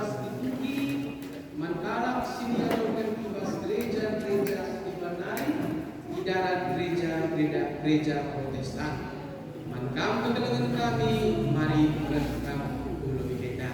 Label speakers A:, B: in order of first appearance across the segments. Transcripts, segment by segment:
A: ibas dituki mankalak siniarokan ibas gereja-gereja dimanai di darat gereja Protestan. Mankam kedatangan kami, mari berkam ulu kita.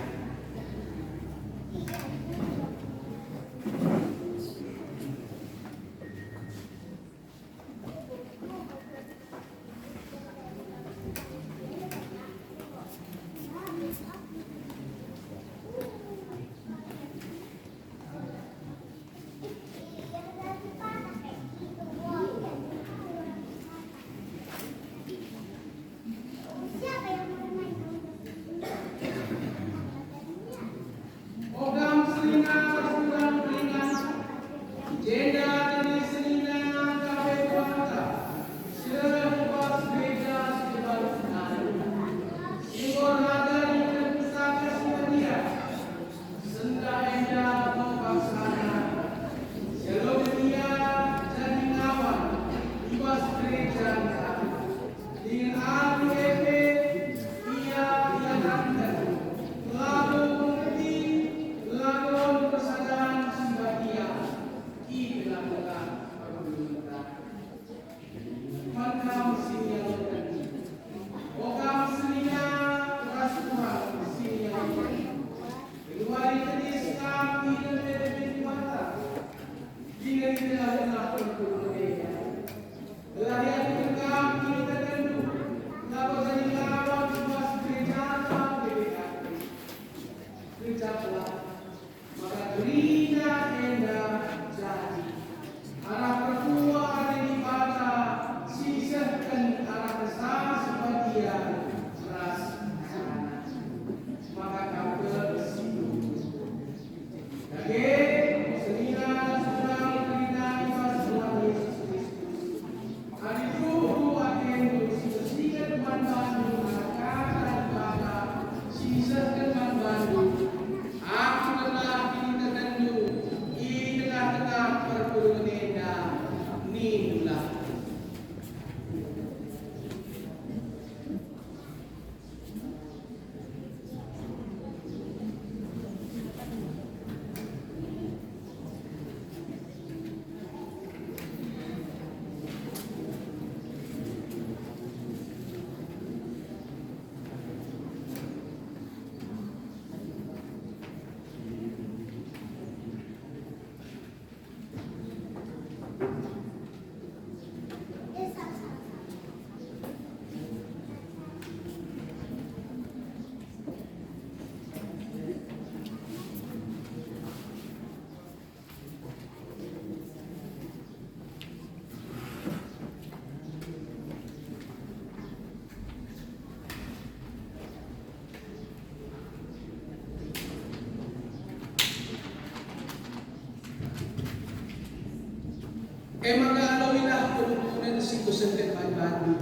A: Magaalawin puno si Kusen Baru.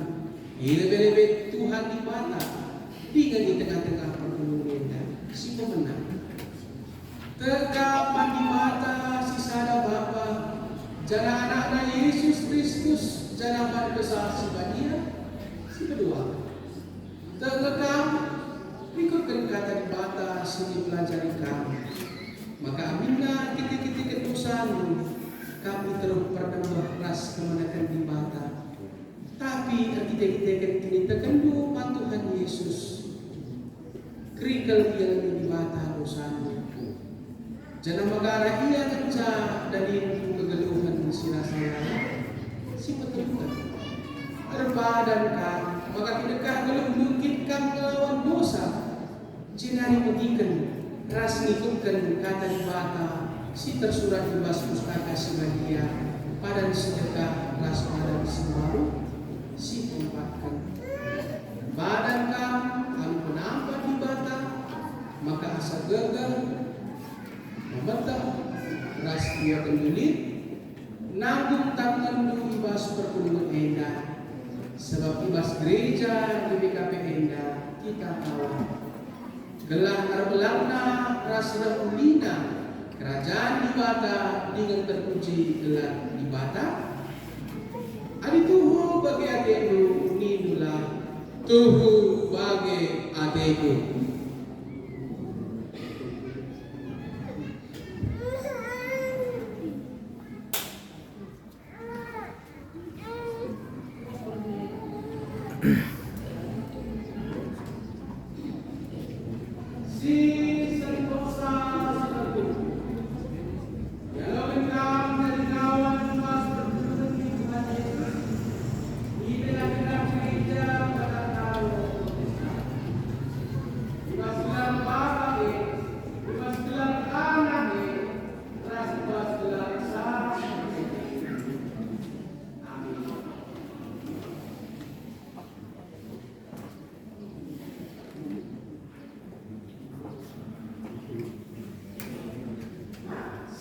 A: Ilebet Tuhan di mana? Di tengah-tengah pergumulan si pemenang. Terkapan di mata si sada Bapa, jana anak-anak Yesus Kristus, jana pada besar si Badia, si kedua. Terlekam, ikutkan kata di mata si pelajari kami. Maka aminlah kita ketusan kami terus bernambah ras kemenakan di mata. Tapi kita tekendu Tuhan Yesus. Kerikal dia di mata dosamu. Jangan magara ia kenca dari kegeluhan si rasanya. Si petunjuk. Terbadan kan, maka tidaklah kalau mungkinkan melawan dosa. Jinari petikan, ras ngikutkan kata di mata. Si tersurat di bas pustaka si Maria pada sedekah ras pada si baru si tempatkan badan kamu penampak di bata maka asa gagal membentak ras dia kendulit nanggung tangan du ibas perkundungan endah sebab ibas gereja di BKP endah kita tahu gelah arbelana ras ulina kerajaan di Bata dengan terpuji gelar di Bata. Adi tuhu bagi adekku ninula tuhu bagi adekku.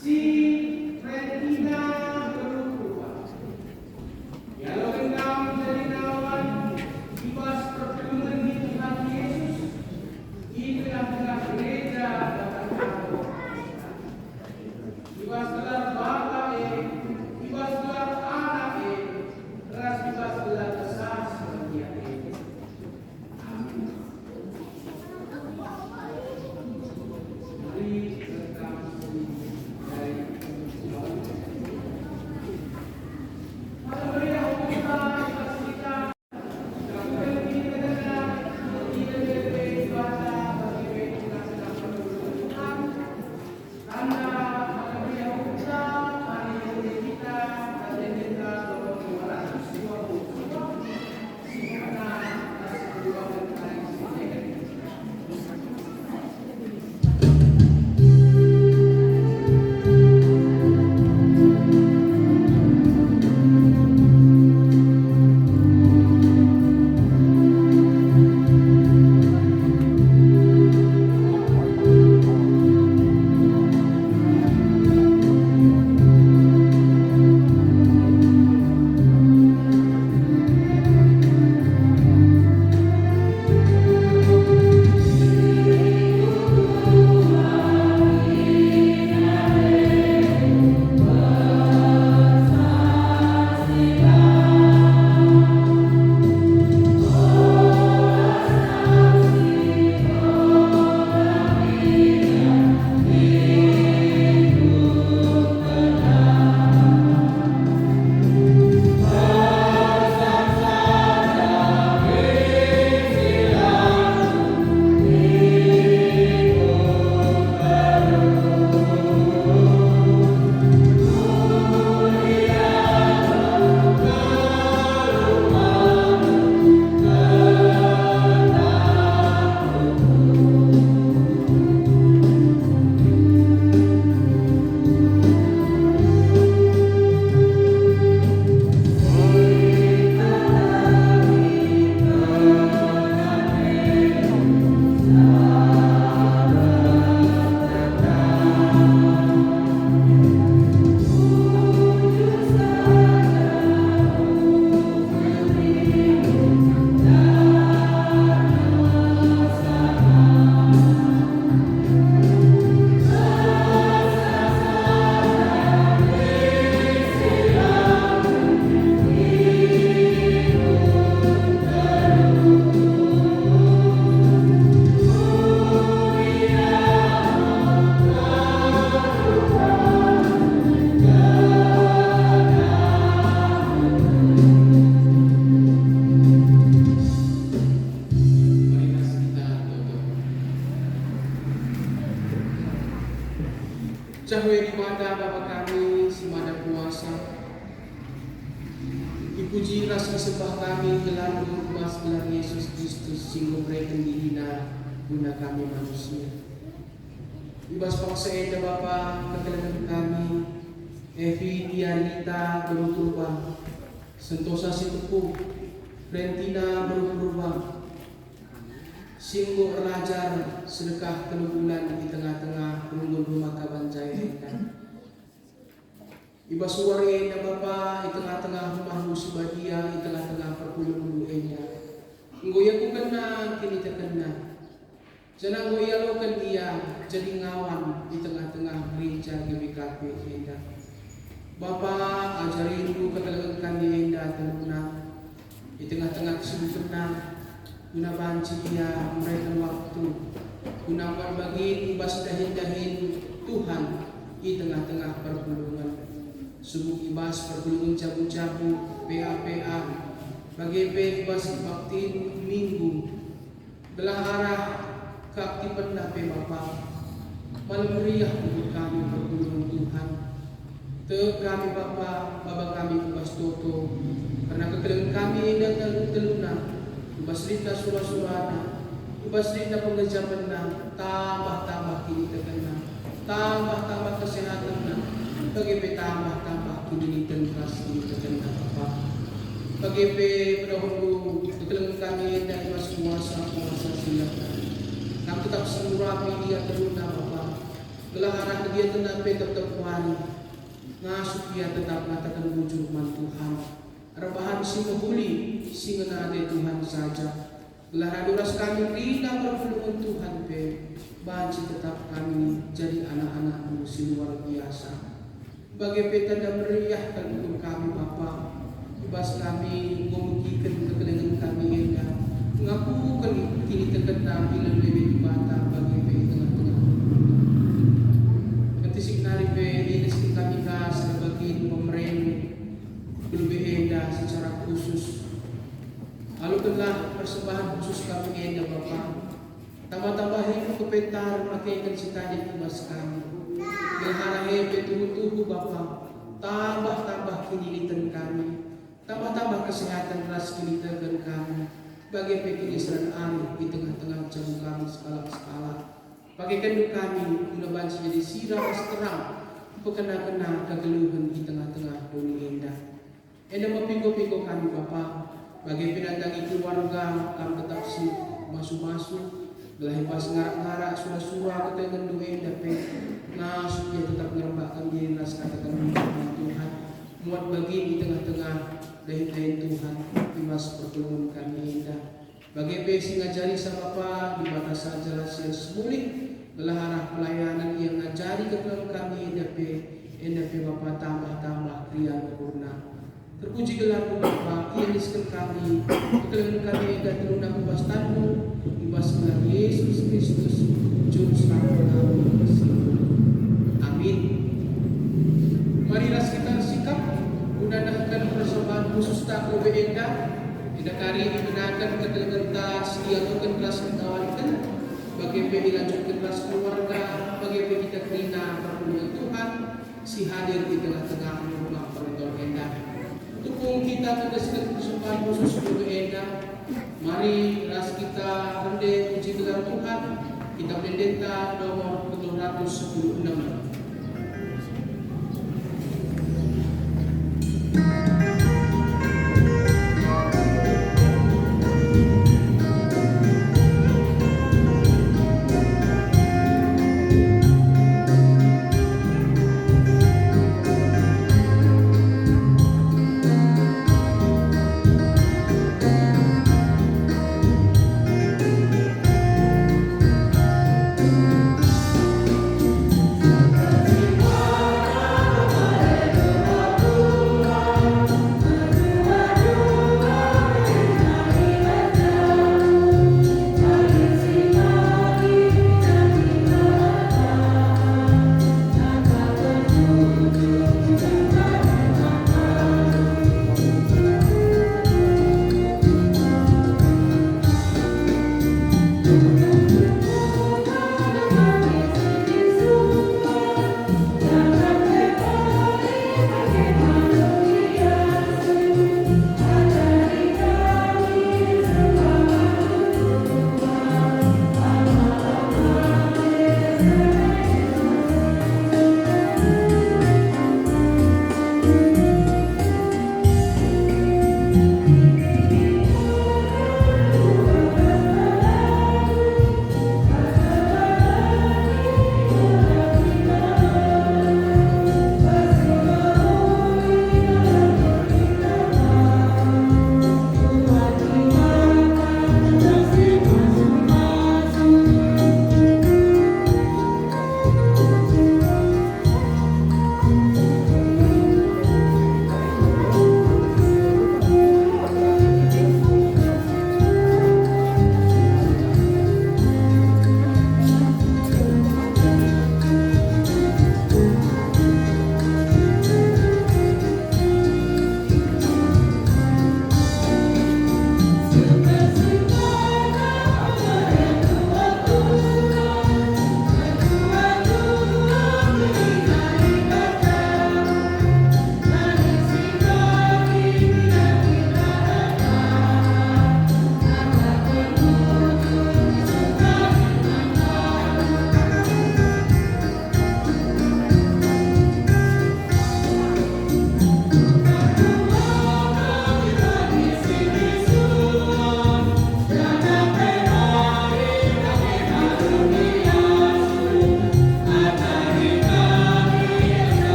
A: si Fredina berubah. Kalau engkau menjadi lawan ibas perkebunan di Tuhan Yesus, di tengah-tengah gereja dan kamu. Ibas gelar Bapa ibas gelar Anak ras ibas gelar besar seperti ini. Amin. Mari rekam dari Cahaya di mata Bapa kami, si Maha Kuasa. Dipuji rasa sembah kami gelar berubah gelar Yesus Kristus singgung mereka dihina guna kami manusia. Ibas paksa enda Bapa ketelangan kami, Evi Dianita berubah, Sentosa Situpu, Frentina berubah, Singgo Rajar sedekah kelubulan di tengah-tengah penunggu rumah kaban jaya enda. Iba suare na Bapa di tengah-tengah rumah musubadia di tengah-tengah perpuluh enya. Ngoya ko kana kinita kana. Jana ngoya lo kan dia jadi ngawan di tengah-tengah gereja GBKP enda. Bapa ajarin ku katalagan kami enda tenuna di tengah-tengah kesibukan guna banci dia mereka waktu guna berbagi ibas dahin-dahin Tuhan di tengah-tengah perpuluhan subuk ibas perpuluhan cabu-cabu PA bagi ibas bakti minggu belah arah keaktifan dape Bapa malam meriah untuk kami perpuluhan Tuhan kami Bapa kami ibas toto karena kekeliling kami datang teluna Basrita surah-surahna, basrita pengejamanna, tambah-tambah kini terkena, tambah-tambah kesehatanna, bagi tambah-tambah kini terkeras kini terkena apa. Bagi pendahulu ketelangan kami dari kuasa silakan. Kami tetap semurami dia teruna Bapa. Gelahara kegiatan nape tetap wani ngasuk ia tetap mengatakan wujud man Tuhan. Rebahan singa huli singa nade Tuhan saja. Gelahara duras kami rina perpulungan Tuhan pe. Banci tetap kami jadi anak-anak-Mu si luar biasa. Bagai peta dan meriah untuk kami Bapa. Bebas kami memujikan kekelengan kami endah. Mengakukan kini tekan kami lebih bata bagi pe tengah-tengah. Ketisik nari pe ini kami kas bagi pemerintah lebih endah secara khusus. Lalu telah persembahan khusus kami endah Bapa. Tambah-tambahin kepentar makaikan citanya tugas kami. Gelahara hebat tubuh Bapa. Tambah-tambah kinilitan kami. Tambah-tambah kesehatan ras kinilitan kami. Bagai pekinisan air di tengah-tengah jamu kami skala-skala. Bagai kenduk kami guna banci jadi sirah terang. Pekena-kena kegeluhan di tengah-tengah dunia indah. Endah mempinggo-pinggo kami Bapa. Bagai pendatangi keluarga kami tetap masuk-masuk. Belahi pas ngarak-ngarak surah-surah ketengan doa dapat ngasuk dia tetap ngerembakkan diri nas katakan Tuhan muat bagi di tengah-tengah dahi-dahi Tuhan dimas pertolongan kami indah bagi pesi ngajari sama Bapa di batas saja yang semulih belahara pelayanan yang ngajari ketelan kami dapat Bapa tambah-tambah kriya sempurna. Terpuji gelarmu Bapa, ia miskin kami, ketelan kami dan terundang kebastanmu, ibas gelar Yesus Kristus, Juru Selamat kami. Amin. Marilah kita sikap, undanahkan persembahan khusus tak lebih endah, tidak kari digunakan ketelan tas, diaturkan kelas ketawakan, bagi dilanjutkan kelas keluarga, bagi kita kerina perlindungan Tuhan, si hadir di tengah-tengah rumah penonton endah. Tukung kita kedeskan persembahan khusus untuk endah. Mari ras kita rendah puji gelar Tuhan. Kita pendeta nomor 716.